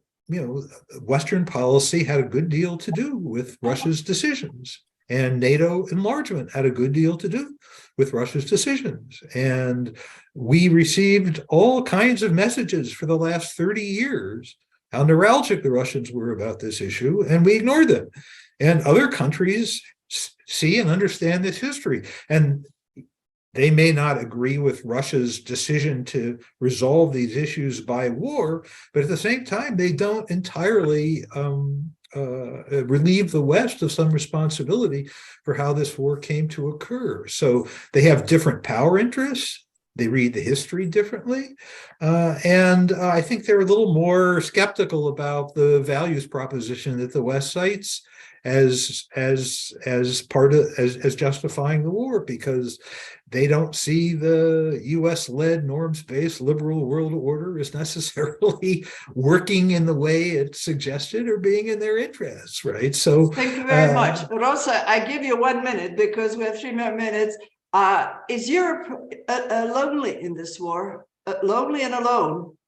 Western policy had a good deal to do with Russia's decisions. And NATO enlargement had a good deal to do with Russia's decisions. And we received all kinds of messages for the last 30 years, how neuralgic the Russians were about this issue, and we ignored them. And other countries see and understand this history. And they may not agree with Russia's decision to resolve these issues by war, but at the same time, they don't entirely relieve the West of some responsibility for how this war came to occur. So they have different power interests. They read the history differently. And I think they're a little more skeptical about the values proposition that the West cites as justifying the war, because they don't see the US-led norms-based liberal world order as necessarily working in the way it's suggested or being in their interests, right? So thank you very much. Rosa, I give you 1 minute because we have 3 more minutes. Is Europe lonely in this war? Lonely and alone?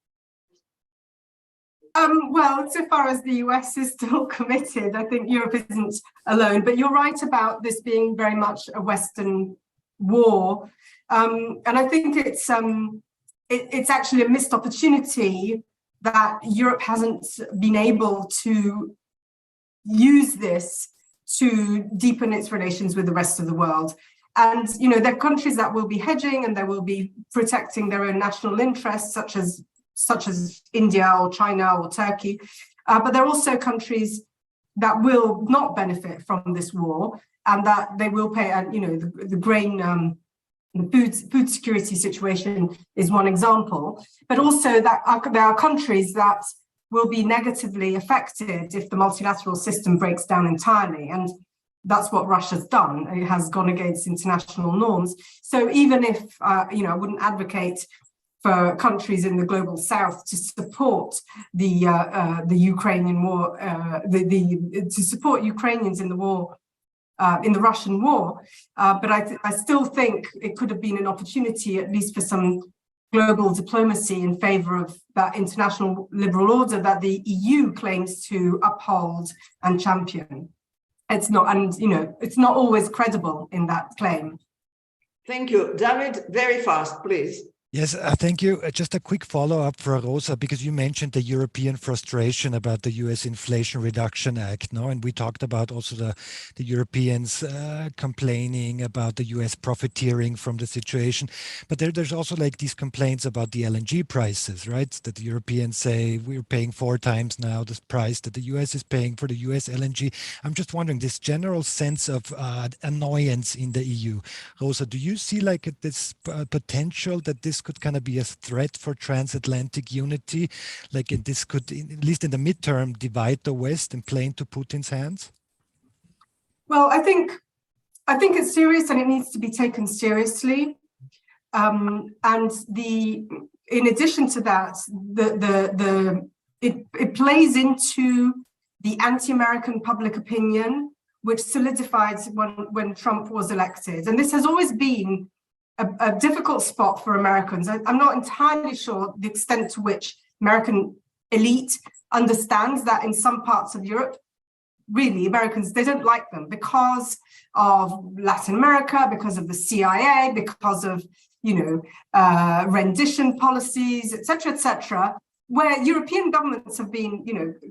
Well, so far as the US is still committed, I think Europe isn't alone. But you're right about this being very much a Western war, and I think it's actually a missed opportunity that Europe hasn't been able to use this to deepen its relations with the rest of the world. And there are countries that will be hedging and they will be protecting their own national interests, such as India or China or Turkey, but there are also countries that will not benefit from this war, and that they will pay. The grain, the food security situation is one example, but also that there are countries that will be negatively affected if the multilateral system breaks down entirely, and that's what Russia's done. It has gone against international norms. So even if I wouldn't advocate for countries in the global south to support the Ukrainian war, to support Ukrainians in the war, in the Russian war, but I still think it could have been an opportunity, at least for some global diplomacy in favor of that international liberal order that the EU claims to uphold and champion. It's not, and it's not always credible in that claim. Thank you, David. Very fast, please. Yes, thank you. Just a quick follow-up for Rosa, because you mentioned the European frustration about the U.S. Inflation Reduction Act, no? And we talked about also the Europeans complaining about the U.S. profiteering from the situation. But there's also like these complaints about the LNG prices, right? That the Europeans say we're paying 4 times now the price that the U.S. is paying for the U.S. LNG. I'm just wondering, this general sense of annoyance in the EU. Rosa, do you see like this potential that this could kind of be a threat for transatlantic unity, like this could, at least in the midterm, divide the West and play into Putin's hands? Well, I think it's serious and it needs to be taken seriously. And in addition to that, it plays into the anti-American public opinion, which solidified when Trump was elected. And this has always been a difficult spot for Americans. I'm not entirely sure the extent to which American elite understands that in some parts of Europe, really, Americans, they don't like them because of Latin America, because of the CIA, because of, rendition policies, et cetera, where European governments have been,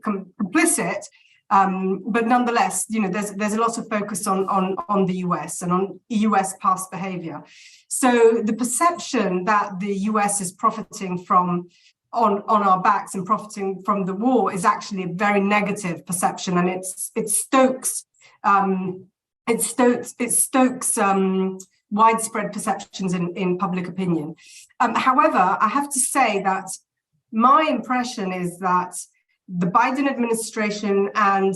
complicit. But nonetheless, there's a lot of focus on the US and on US past behavior. So the perception that the US is profiting from on our backs and profiting from the war is actually a very negative perception, and it stokes it stokes widespread perceptions in public opinion. However, I have to say that my impression is that the Biden administration and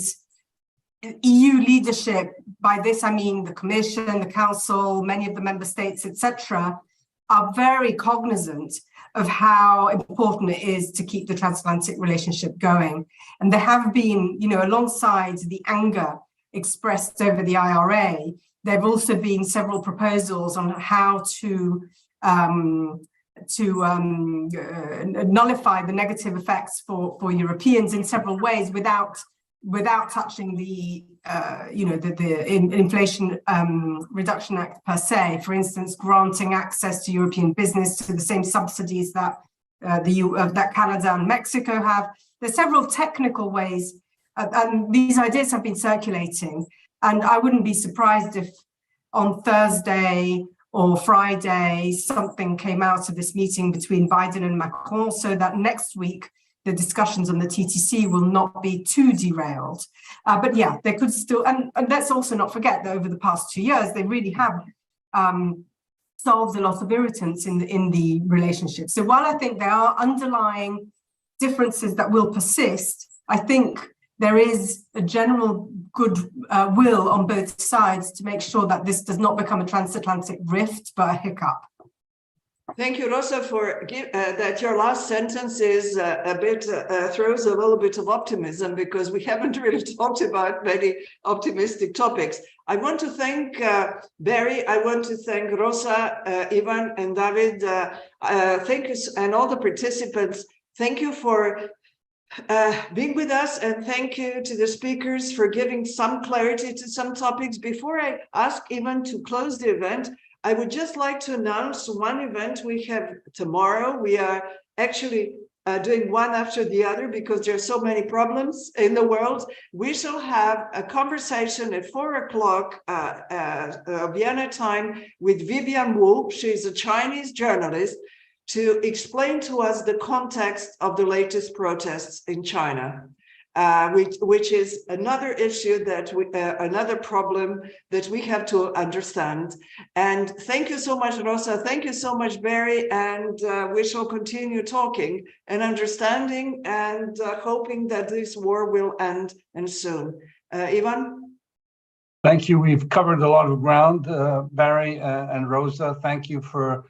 EU leadership, by this I mean the Commission, the Council, many of the member states, etc., are very cognizant of how important it is to keep the transatlantic relationship going. And there have been, alongside the anger expressed over the IRA, there have also been several proposals on how to nullify the negative effects for Europeans in several ways without touching the Inflation Reduction Act per se. For instance, granting access to European business to the same subsidies that that Canada and Mexico have. There's several technical ways, and these ideas have been circulating. And I wouldn't be surprised if on Thursday or Friday something came out of this meeting between Biden and Macron, so that next week the discussions on the TTC will not be too derailed. But yeah, they could still, and let's also not forget that over the past 2 years, they really have solved a lot of irritants in the relationship. So while I think there are underlying differences that will persist, I think there is a general good will on both sides to make sure that this does not become a transatlantic rift, but a hiccup. Thank you, Rosa, for that. Your last sentence is a bit throws a little bit of optimism, because we haven't really talked about many optimistic topics. I want to thank Barry. I want to thank Rosa, Ivan, and David. Thank you, and all the participants. Thank you for being with us, and thank you to the speakers for giving some clarity to some topics. Before I ask Ivan to close the event, I would just like to announce one event we have tomorrow. We are actually doing one after the other because there are so many problems in the world. We shall have a conversation at 4 o'clock Vienna time with Vivian Wu. She's a Chinese journalist, to explain to us the context of the latest protests in China, which is another issue that another problem that we have to understand. And thank you so much, Rosa. Thank you so much, Barry. And we shall continue talking and understanding and hoping that this war will end and soon. Ivan? Thank you. We've covered a lot of ground, Barry and Rosa. Thank you for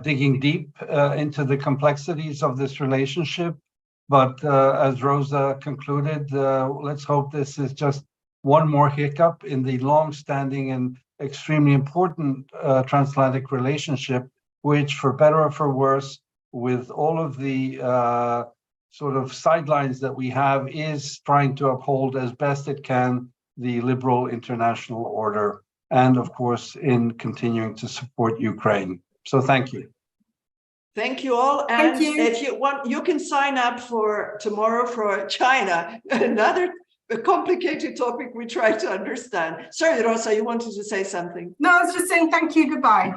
digging deep into the complexities of this relationship. But as Rosa concluded, let's hope this is just one more hiccup in the long-standing and extremely important transatlantic relationship, which, for better or for worse, with all of the sort of sidelines that we have, is trying to uphold as best it can the liberal international order, and of course, in continuing to support Ukraine. So thank you. Thank you all. And if you want, you can sign up for tomorrow for China, another complicated topic we try to understand. Sorry, Rosa, you wanted to say something. No, I was just saying thank you, goodbye.